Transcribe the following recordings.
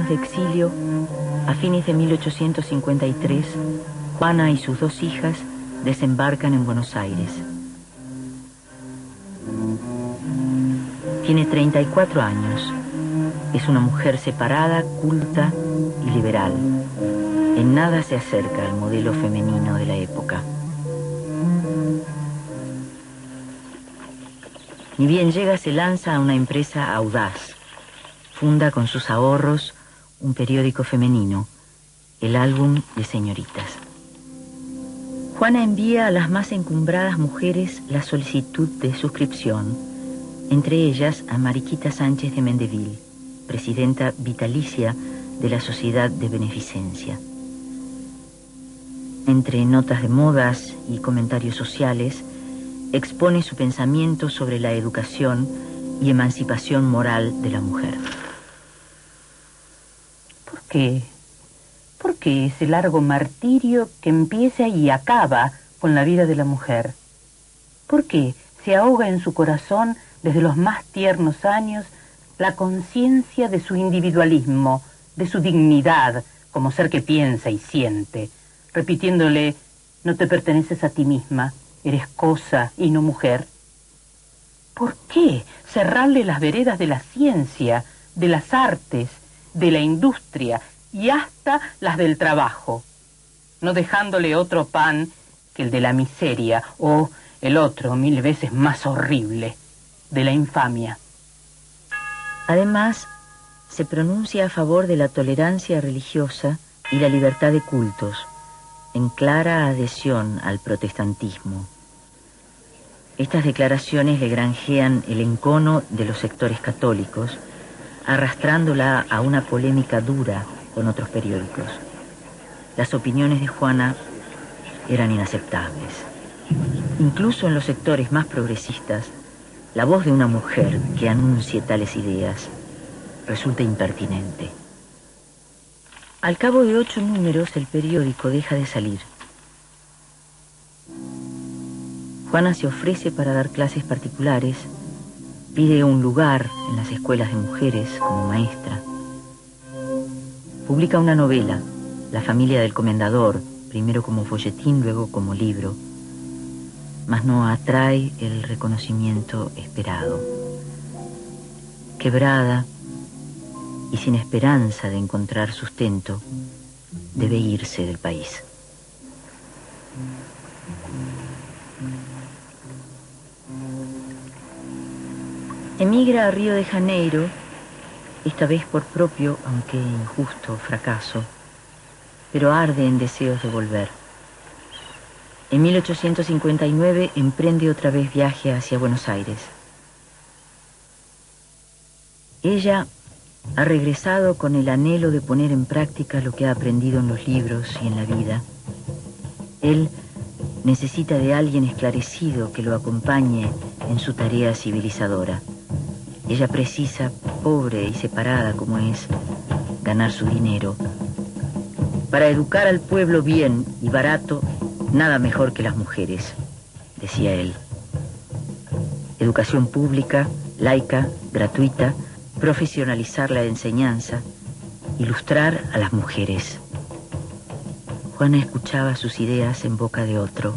de exilio, a fines de 1853, Juana y sus dos hijas desembarcan en Buenos Aires. Tiene 34 años. Es una mujer separada, culta y liberal. En nada se acerca al modelo femenino de la época. Ni bien llega, se lanza a una empresa audaz. Funda con sus ahorros un periódico femenino, el Álbum de Señoritas. Juana envía a las más encumbradas mujeres la solicitud de suscripción, entre ellas a Mariquita Sánchez de Mendeville, presidenta vitalicia de la Sociedad de Beneficencia. Entre notas de modas y comentarios sociales, expone su pensamiento sobre la educación y emancipación moral de la mujer. ¿Por qué? ¿Por qué ese largo martirio que empieza y acaba con la vida de la mujer? ¿Por qué se ahoga en su corazón desde los más tiernos años la conciencia de su individualismo, de su dignidad como ser que piensa y siente, repitiéndole: no te perteneces a ti misma, eres cosa y no mujer? ¿Por qué cerrarle las veredas de la ciencia, de las artes, de la industria y hasta las del trabajo, no dejándole otro pan que el de la miseria o el otro 1000 veces más horrible, de la infamia? Además, se pronuncia a favor de la tolerancia religiosa y la libertad de cultos, en clara adhesión al protestantismo. Estas declaraciones le granjean el encono de los sectores católicos, arrastrándola a una polémica dura con otros periódicos. Las opiniones de Juana eran inaceptables. Incluso en los sectores más progresistas, la voz de una mujer que anuncie tales ideas resulta impertinente. Al cabo de 8 números, el periódico deja de salir. Juana se ofrece para dar clases particulares, pide un lugar en las escuelas de mujeres como maestra. Publica una novela, La familia del comendador, primero como folletín, luego como libro, mas no atrae el reconocimiento esperado. Quebrada y sin esperanza de encontrar sustento, debe irse del país. Emigra a Río de Janeiro, esta vez por propio, aunque injusto, fracaso, pero arde en deseos de volver. En 1859 emprende otra vez viaje hacia Buenos Aires. Ella ha regresado con el anhelo de poner en práctica lo que ha aprendido en los libros y en la vida. Él necesita de alguien esclarecido que lo acompañe en su tarea civilizadora. Ella precisa, pobre y separada como es, ganar su dinero. Para educar al pueblo bien y barato, nada mejor que las mujeres, decía él. Educación pública, laica, gratuita, profesionalizar la enseñanza, ilustrar a las mujeres. Juana escuchaba sus ideas en boca de otro.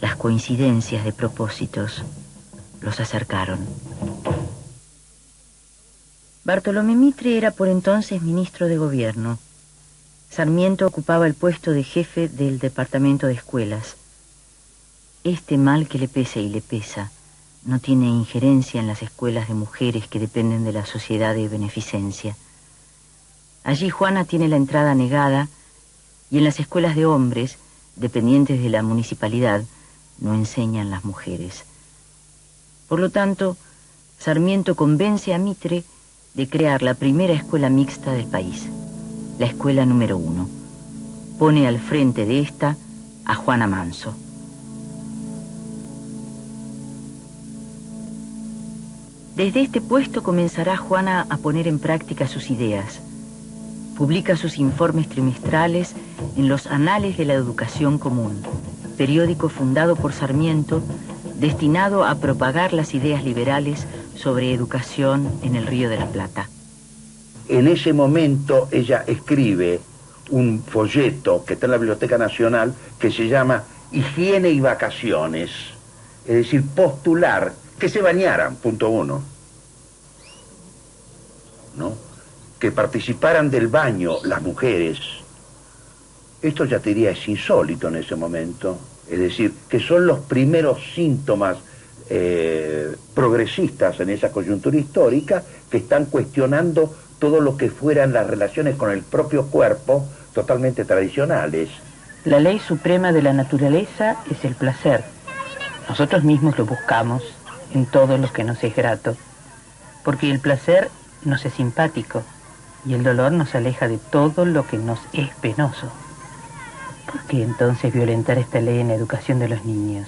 Las coincidencias de propósitos los acercaron. Bartolomé Mitre era por entonces ministro de gobierno. Sarmiento ocupaba el puesto de jefe del departamento de escuelas. Este mal que le pesa y le pesa no tiene injerencia en las escuelas de mujeres que dependen de la Sociedad de Beneficencia. Allí Juana tiene la entrada negada y en las escuelas de hombres, dependientes de la municipalidad, no enseñan las mujeres. Por lo tanto, Sarmiento convence a Mitre de crear la primera escuela mixta del país, la escuela número 1. Pone al frente de esta a Juana Manso. Desde este puesto comenzará Juana a poner en práctica sus ideas. Publica sus informes trimestrales en los Anales de la Educación Común, periódico fundado por Sarmiento, destinado a propagar las ideas liberales sobre educación en el Río de la Plata. En ese momento ella escribe un folleto que está en la Biblioteca Nacional que se llama Higiene y Vacaciones, es decir, postular que se bañaran, punto uno, ¿no? Que participaran del baño las mujeres. Esto ya te diría es insólito en ese momento, es decir, que son los primeros síntomas progresistas en esa coyuntura histórica que están cuestionando todo lo que fueran las relaciones con el propio cuerpo totalmente tradicionales. La ley suprema de la naturaleza es el placer. Nosotros mismos lo buscamos en todo lo que nos es grato, porque el placer nos es simpático y el dolor nos aleja de todo lo que nos es penoso. ¿Por qué entonces violentar esta ley en la educación de los niños,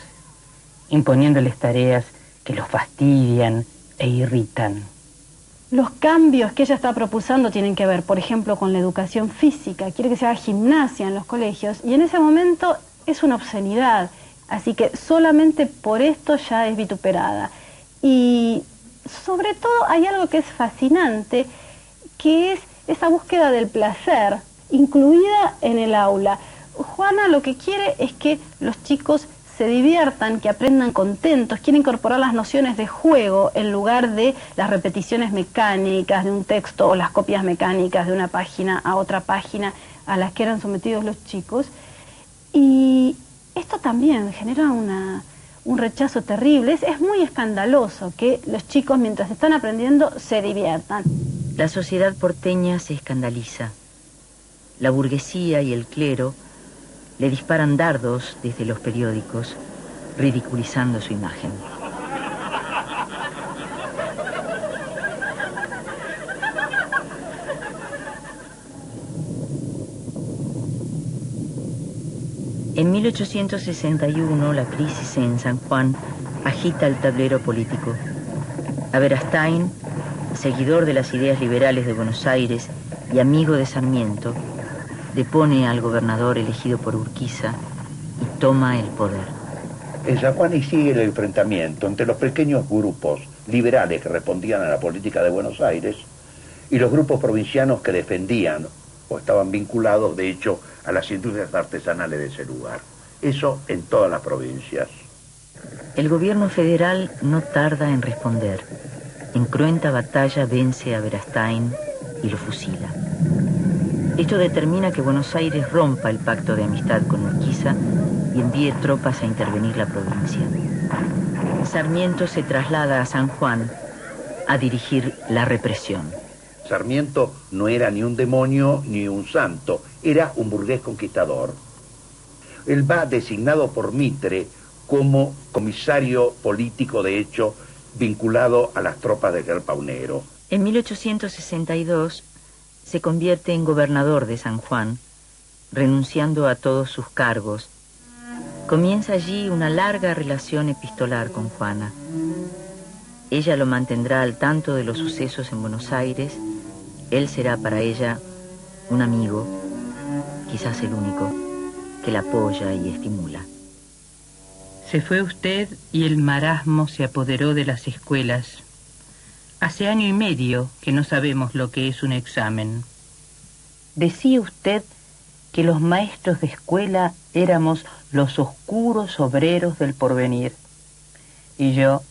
imponiéndoles tareas que los fastidian e irritan? Los cambios que ella está propulsando tienen que ver, por ejemplo, con la educación física. Quiere que se haga gimnasia en los colegios y en ese momento es una obscenidad. Así que solamente por esto ya es vituperada. Y sobre todo hay algo que es fascinante, que es esa búsqueda del placer incluida en el aula. Juana lo que quiere es que los chicos se diviertan, que aprendan contentos, quiere incorporar las nociones de juego en lugar de las repeticiones mecánicas de un texto o las copias mecánicas de una página a otra página a las que eran sometidos los chicos. Y esto también genera un rechazo terrible. Es muy escandaloso que los chicos mientras están aprendiendo se diviertan. La sociedad porteña se escandaliza. La burguesía y el clero le disparan dardos desde los periódicos, ridiculizando su imagen. En 1861, la crisis en San Juan agita el tablero político. Aberastain, seguidor de las ideas liberales de Buenos Aires y amigo de Sarmiento, depone al gobernador elegido por Urquiza y toma el poder. En San Juan sigue el enfrentamiento entre los pequeños grupos liberales que respondían a la política de Buenos Aires y los grupos provincianos que defendían o estaban vinculados, de hecho, a las industrias artesanales de ese lugar. Eso en todas las provincias. El gobierno federal no tarda en responder. En cruenta batalla vence a Aberastain y lo fusila. Esto determina que Buenos Aires rompa el pacto de amistad con Urquiza y envíe tropas a intervenir la provincia. Sarmiento se traslada a San Juan a dirigir la represión. Sarmiento no era ni un demonio ni un santo, era un burgués conquistador. Él va designado por Mitre como comisario político, de hecho, vinculado a las tropas de General Paunero. En 1862 se convierte en gobernador de San Juan, renunciando a todos sus cargos. Comienza allí una larga relación epistolar con Juana. Ella lo mantendrá al tanto de los sucesos en Buenos Aires. Él será para ella un amigo, quizás el único, que la apoya y estimula. Se fue usted y el marasmo se apoderó de las escuelas. Hace 1 año y medio que no sabemos lo que es un examen. Decía usted que los maestros de escuela éramos los oscuros obreros del porvenir. Y yo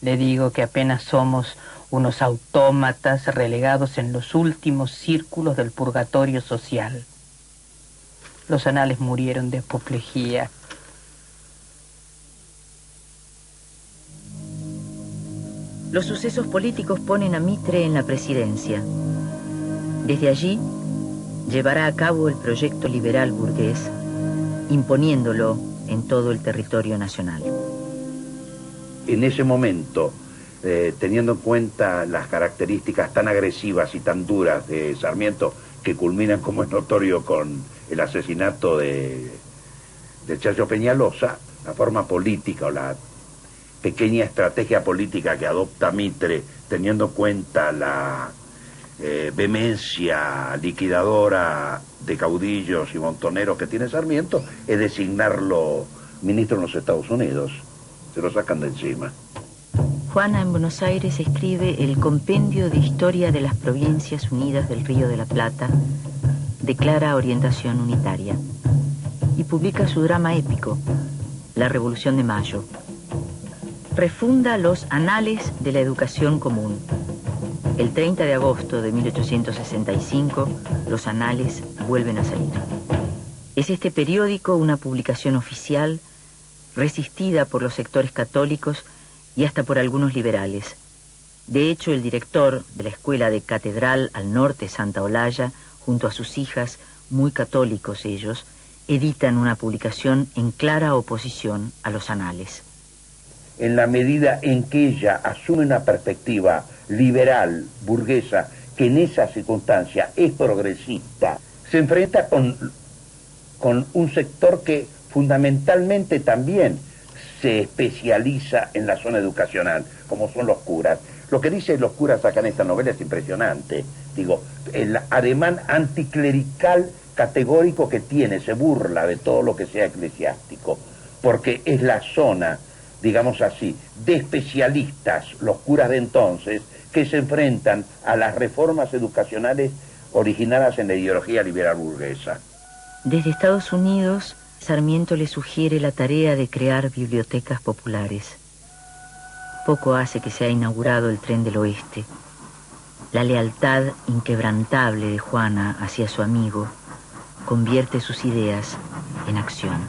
le digo que apenas somos unos autómatas relegados en los últimos círculos del purgatorio social. Los anales murieron de apoplejía. Los sucesos políticos ponen a Mitre en la presidencia. Desde allí, llevará a cabo el proyecto liberal burgués, imponiéndolo en todo el territorio nacional. En ese momento, teniendo en cuenta las características tan agresivas y tan duras de Sarmiento, que culminan, como es notorio, con el asesinato de Chacho Peñalosa, la forma política o la pequeña estrategia política que adopta Mitre, teniendo en cuenta la vehemencia liquidadora de caudillos y montoneros que tiene Sarmiento, es designarlo ministro en los Estados Unidos. Se lo sacan de encima. Juana en Buenos Aires escribe el Compendio de Historia de las Provincias Unidas del Río de la Plata, de clara orientación unitaria, y publica su drama épico, La Revolución de Mayo. Refunda los Anales de la Educación Común. El 30 de agosto de 1865, los Anales vuelven a salir. Es este periódico una publicación oficial, resistida por los sectores católicos y hasta por algunos liberales. De hecho, el director de la escuela de Catedral al norte, Santa Olalla, junto a sus hijas, muy católicos ellos, editan una publicación en clara oposición a los Anales. En la medida en que ella asume una perspectiva liberal, burguesa, que en esa circunstancia es progresista, se enfrenta con un sector que fundamentalmente también se especializa en la zona educacional, como son los curas. Lo que dicen los curas acá en esta novela es impresionante. Digo, el ademán anticlerical categórico que tiene, se burla de todo lo que sea eclesiástico, porque es la zona, digamos así, de especialistas, los curas de entonces, que se enfrentan a las reformas educacionales originadas en la ideología liberal burguesa. Desde Estados Unidos, Sarmiento le sugiere la tarea de crear bibliotecas populares. Poco hace que se ha inaugurado el Tren del Oeste. La lealtad inquebrantable de Juana hacia su amigo convierte sus ideas en acción.